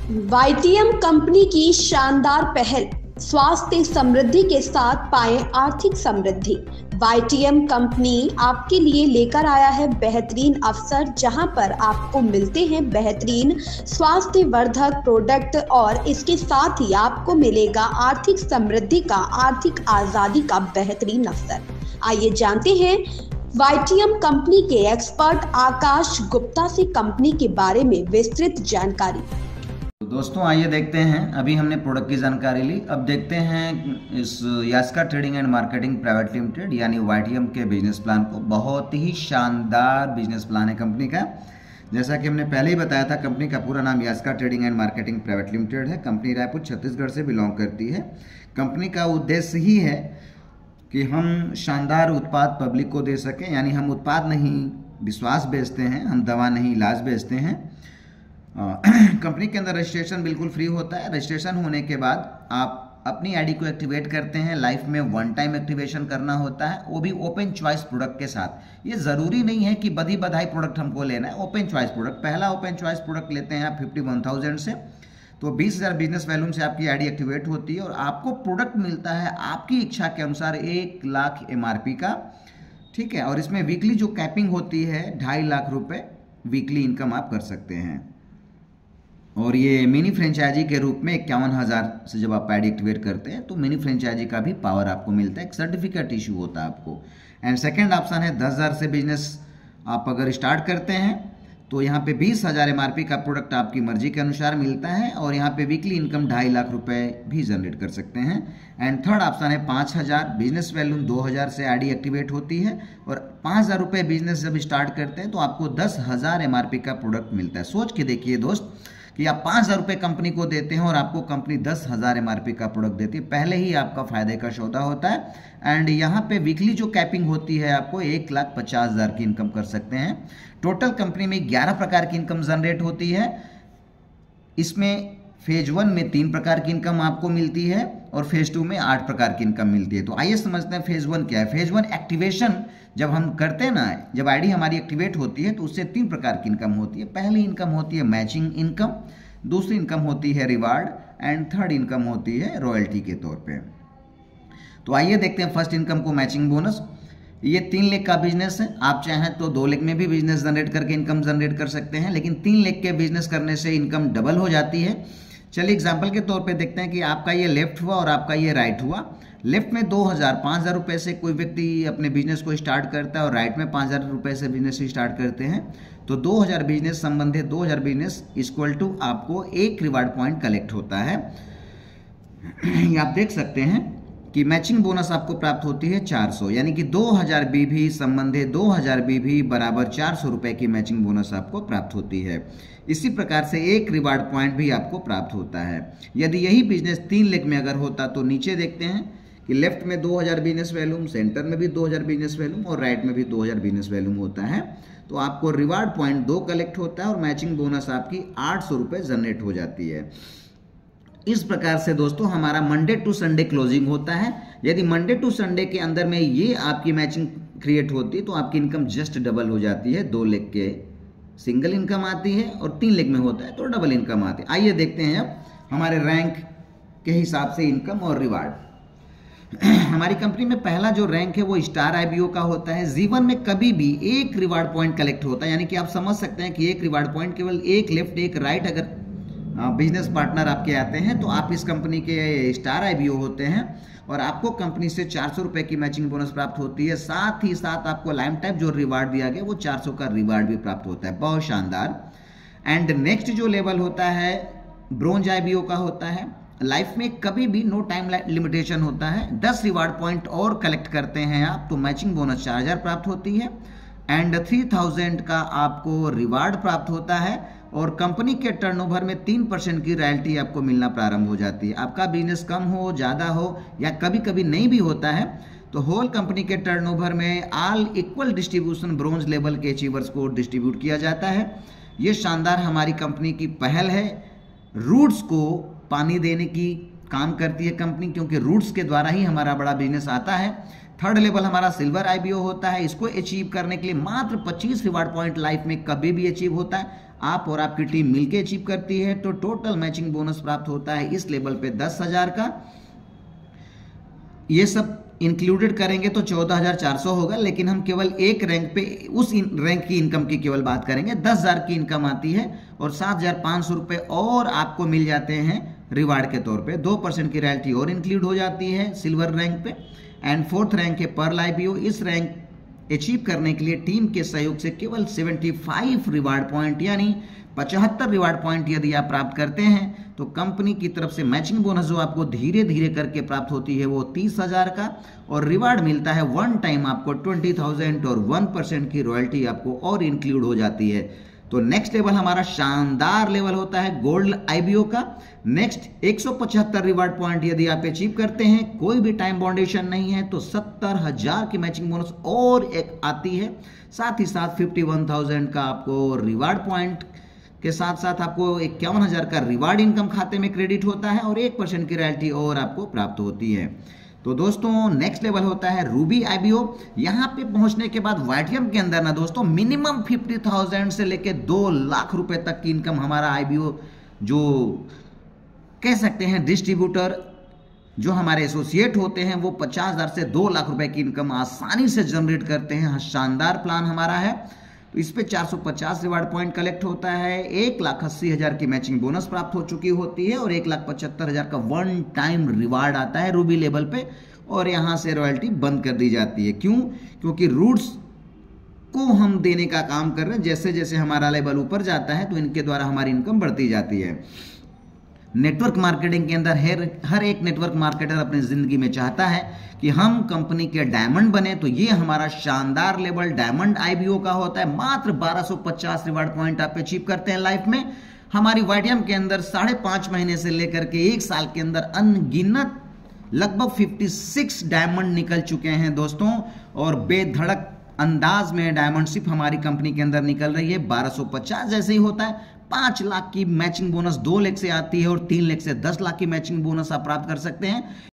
YTM company की शानदार पहल, स्वास्थ्य समृद्धि के साथ पाएं आर्थिक समृद्धि। वाईटीएम कंपनी आपके लिए लेकर आया है बेहतरीन अवसर, जहां पर आपको मिलते हैं बेहतरीन स्वास्थ्य वर्धक प्रोडक्ट और इसके साथ ही आपको मिलेगा आर्थिक समृद्धि का, आर्थिक आजादी का बेहतरीन अवसर। आइए जानते हैं वाईटीएम कंपनी के एक्सपर्ट आकाश गुप्ता से कंपनी के बारे में विस्तृत जानकारी। दोस्तों आइए देखते हैं, अभी हमने प्रोडक्ट की जानकारी ली। अब देखते हैं इस Yaska trading and marketing private limited यानी वाईटीएम के बिजनेस प्लान को। बहुत ही शानदार बिजनेस प्लान है कंपनी का। जैसा कि हमने पहले ही बताया था, कंपनी का पूरा नाम Yaska trading and marketing private limited है। कंपनी रायपुर छत्तीसगढ़ से बिलोंग करती है। कंपनी का उद्देश्य ही है कि हम शानदार उत्पाद पब्लिक को दे सकें, यानी हम उत्पाद नहीं विश्वास बेचते हैं, हम दवा नहीं इलाज बेचते हैं। कंपनी के अंदर रजिस्ट्रेशन बिल्कुल फ्री होता है। रजिस्ट्रेशन होने के बाद आप अपनी आईडी को एक्टिवेट करते हैं। लाइफ में वन टाइम एक्टिवेशन करना होता है, वो भी ओपन चॉइस प्रोडक्ट के साथ। ये ज़रूरी नहीं है कि बधी बधाई प्रोडक्ट हमको लेना है। ओपन चॉइस प्रोडक्ट, पहला ओपन चॉइस प्रोडक्ट लेते हैं आप 51,000 से, तो 20,000 बिजनेस वैल्यूम से आपकी आईडी एक्टिवेट होती है और आपको प्रोडक्ट मिलता है आपकी इच्छा के अनुसार 1 लाख MRP का, ठीक है। और इसमें वीकली जो कैपिंग होती है 2.5 लाख रुपए वीकली इनकम आप कर सकते हैं। और ये मिनी फ्रेंचाइजी के रूप में 51,000 से जब आप आईडी एक्टिवेट करते हैं तो मिनी फ्रेंचाइजी का भी पावर आपको मिलता है, एक सर्टिफिकेट इशू होता है आपको। एंड सेकंड ऑप्शन है 10,000 से बिजनेस आप अगर स्टार्ट करते हैं तो यहाँ पे 20,000 MRP का प्रोडक्ट आपकी मर्जी के अनुसार मिलता है और यहाँ पे वीकली इनकम 2.5 लाख रुपए भी जनरेट कर सकते हैं। एंड थर्ड ऑप्शन है 5,000, बिजनेस वैल्यूम 2,000 से आईडी एक्टिवेट होती है और 5,000 रुपये बिजनेस जब स्टार्ट करते हैं तो आपको 10,000 MRP का प्रोडक्ट मिलता है। सोच के देखिए दोस्त कि आप 5,000 रुपये कंपनी को देते हैं और आपको कंपनी 10,000 MRP का प्रोडक्ट देती है। पहले ही आपका फायदे का सौदा होता है। एंड यहाँ पे वीकली जो कैपिंग होती है आपको 1,50,000 की इनकम कर सकते हैं। टोटल कंपनी में 11 प्रकार की इनकम जनरेट होती है। इसमें फेज 1 में 3 प्रकार की इनकम आपको मिलती है और फेज 2 में 8 प्रकार की इनकम मिलती है। तो आइए समझते हैं फेज 1 क्या है। फेज 1 एक्टिवेशन जब हम करते हैं ना, जब आईडी हमारी एक्टिवेट होती है तो उससे 3 प्रकार की इनकम होती है। पहली इनकम होती है मैचिंग इनकम, दूसरी इनकम होती है रिवार्ड एंड थर्ड इनकम होती है रॉयल्टी के तौर पे। तो आइए देखते हैं फर्स्ट इनकम को, मैचिंग बोनस। ये 3 लाख का बिजनेस है। आप चाहें तो 2 लाख में भी बिजनेस जनरेट करके इनकम जनरेट कर सकते हैं, लेकिन 3 लाख के बिजनेस करने से इनकम डबल हो जाती है। चलिए एग्जाम्पल के तौर पे देखते हैं कि आपका ये लेफ्ट हुआ और आपका ये राइट हुआ। लेफ्ट में 2,000 5,000 रुपये से कोई व्यक्ति अपने बिजनेस को स्टार्ट करता है और राइट में 5,000 रुपये से बिजनेस स्टार्ट करते हैं, तो 2,000 बिजनेस संबंधित 2,000 बिजनेस इक्वल टू आपको 1 रिवार्ड पॉइंट कलेक्ट होता है। ये आप देख सकते हैं कि मैचिंग बोनस आपको प्राप्त होती है 400, यानी कि 2,000 BV संबंधित 2,000 BV बराबर 400 रुपये की मैचिंग बोनस आपको प्राप्त होती है। इसी प्रकार से 1 रिवार्ड पॉइंट भी आपको प्राप्त होता है। यदि यही बिजनेस 3 लाख में अगर होता तो नीचे देखते हैं कि लेफ्ट में 2,000 बिजनेस वैल्यूम, सेंटर में भी 2,000 बिजनेस वैल्यूम और राइट में भी 2,000 बिजनेस वैल्यूम होता है। तो आपको रिवार्ड पॉइंट 2 कलेक्ट होता है और मैचिंग बोनस आपकी 800 रुपये जनरेट हो जाती है। इस प्रकार से दोस्तों हमारा मंडे टू संडे क्लोजिंग होता है। यदि मंडे टू संडे के अंदर में ये आपकी मैचिंग क्रिएट होती है तो आपकी इनकम जस्ट डबल हो जाती है। 2 लाख के सिंगल इनकम आती है और 3 लाख में होता है तो डबल इनकम आती है। आइए देखते हैं अब हमारे रैंक के हिसाब से इनकम और रिवार्ड। हमारी कंपनी में पहला जो रैंक है वो स्टार IBO का होता है। जीवन में कभी भी 1 रिवार्ड पॉइंट कलेक्ट होता है, यानी कि आप समझ सकते हैं कि 1 रिवार्ड पॉइंट केवल 1 लेफ्ट 1 राइट अगर बिजनेस पार्टनर आपके आते हैं तो आप इस कंपनी के स्टार IBO होते हैं और आपको कंपनी से 400 रुपये की मैचिंग बोनस प्राप्त होती है। साथ ही साथ आपको लाइम टाइप जो रिवार्ड दिया गया वो 400 का रिवार्ड भी प्राप्त होता है। बहुत शानदार। एंड नेक्स्ट जो लेवल होता है ब्रोंज IBO का होता है। लाइफ में कभी भी नो टाइम लिमिटेशन होता है। 10 रिवार्ड पॉइंट और कलेक्ट करते हैं आप तो मैचिंग बोनस 4,000 प्राप्त होती है एंड 3,000 का आपको रिवार्ड प्राप्त होता है और कंपनी के टर्नओवर में 3% की रॉयल्टी आपको मिलना प्रारंभ हो जाती है। आपका बिजनेस कम हो, ज़्यादा हो या कभी कभी नहीं भी होता है तो होल कंपनी के टर्नओवर में all equal distribution bronze level के अचीवर्स को डिस्ट्रीब्यूट किया जाता है। ये शानदार हमारी कंपनी की पहल है। रूट्स को पानी देने की काम करती है कंपनी, क्योंकि रूट्स के द्वारा ही हमारा बड़ा बिजनेस आता है। थर्ड लेवल हमारा सिल्वर IBO होता है। इसको अचीव करने के लिए मात्र 25 रिवार्ड पॉइंट लाइफ में कभी भी अचीव होता है। आप और आपकी टीम मिलकर अचीव करती है तो टोटल मैचिंग बोनस प्राप्त होता है इस लेवल पे 10,000 का। ये सब इंक्लूडेड करेंगे तो 14,400 होगा, लेकिन हम केवल एक रैंक पे उस रैंक की इनकम की केवल बात करेंगे। 10,000 की इनकम आती है और 7,500 रुपये और आपको मिल जाते हैं रिवार्ड के तौर पे। 2% की रॉयल्टी और इंक्लूड हो जाती है सिल्वर रैंक पे। एंड 4th रैंक है पर्ल आईपीओ। इस रैंक अचीव करने के लिए टीम के सहयोग से केवल 75 रिवार्ड पॉइंट यानी 75 रिवार्ड पॉइंट यदि आप प्राप्त करते हैं तो कंपनी की तरफ से मैचिंग बोनस जो आपको धीरे धीरे करके प्राप्त होती है वो 30,000 का, और रिवार्ड मिलता है वन टाइम आपको 20,000 और 1% की रॉयल्टी आपको और इंक्लूड हो जाती है। तो नेक्स्ट लेवल हमारा शानदार लेवल होता है गोल्ड आईबीओ का। नेक्स्ट 175 रिवार्ड पॉइंट यदि आप अचीव करते हैं, कोई भी टाइम बाउंडेशन नहीं है, तो 70,000 की मैचिंग बोनस और एक आती है। साथ ही साथ 51,000 का आपको रिवार्ड पॉइंट के साथ साथ आपको 51,000 का रिवार्ड इनकम खाते में क्रेडिट होता है और 1% की रॉयल्टी और आपको प्राप्त होती है। तो दोस्तों नेक्स्ट लेवल होता है रूबी आईबीओ। यहाँ पे पहुंचने के बाद वाईटीएम के अंदर ना दोस्तों मिनिमम 50,000 से लेके 2 लाख रुपए तक की इनकम हमारा आईबीओ जो कह सकते हैं डिस्ट्रीब्यूटर जो हमारे एसोसिएट होते हैं वो 50,000 से 2 लाख रुपए की इनकम आसानी से जनरेट करते हैं। शानदार प्लान हमारा है। तो इस पे 450 रिवार्ड पॉइंट कलेक्ट होता है, 1,80,000 की मैचिंग बोनस प्राप्त हो चुकी होती है और 1,75,000 का वन टाइम रिवार्ड आता है रूबी लेवल पे, और यहाँ से रॉयल्टी बंद कर दी जाती है। क्यों? क्योंकि रूट्स को हम देने का काम कर रहे हैं। जैसे जैसे हमारा लेवल ऊपर जाता है तो इनके द्वारा हमारी इनकम बढ़ती जाती है। नेटवर्क मार्केटिंग के अंदर हर एक नेटवर्क मार्केटर अपनी जिंदगी में चाहता है कि हम कंपनी के डायमंड बने, तो ये हमारा शानदार लेवल डायमंड आईबीओ का होता है। मात्र 1250 रिवार्ड पॉइंट आप अचीव करते हैं लाइफ में। हमारी वाईटीएम के अंदर 5.5 महीने से लेकर के 1 साल के अंदर अनगिनत लगभग 56 डायमंड निकल चुके हैं दोस्तों, और बेधड़क अंदाज में डायमंडशिप हमारी कंपनी के अंदर निकल रही है। 1250 जैसे ही होता है 5 लाख की मैचिंग बोनस 2 लाख से आती है और 3 लाख से 10 लाख की मैचिंग बोनस आप प्राप्त कर सकते हैं।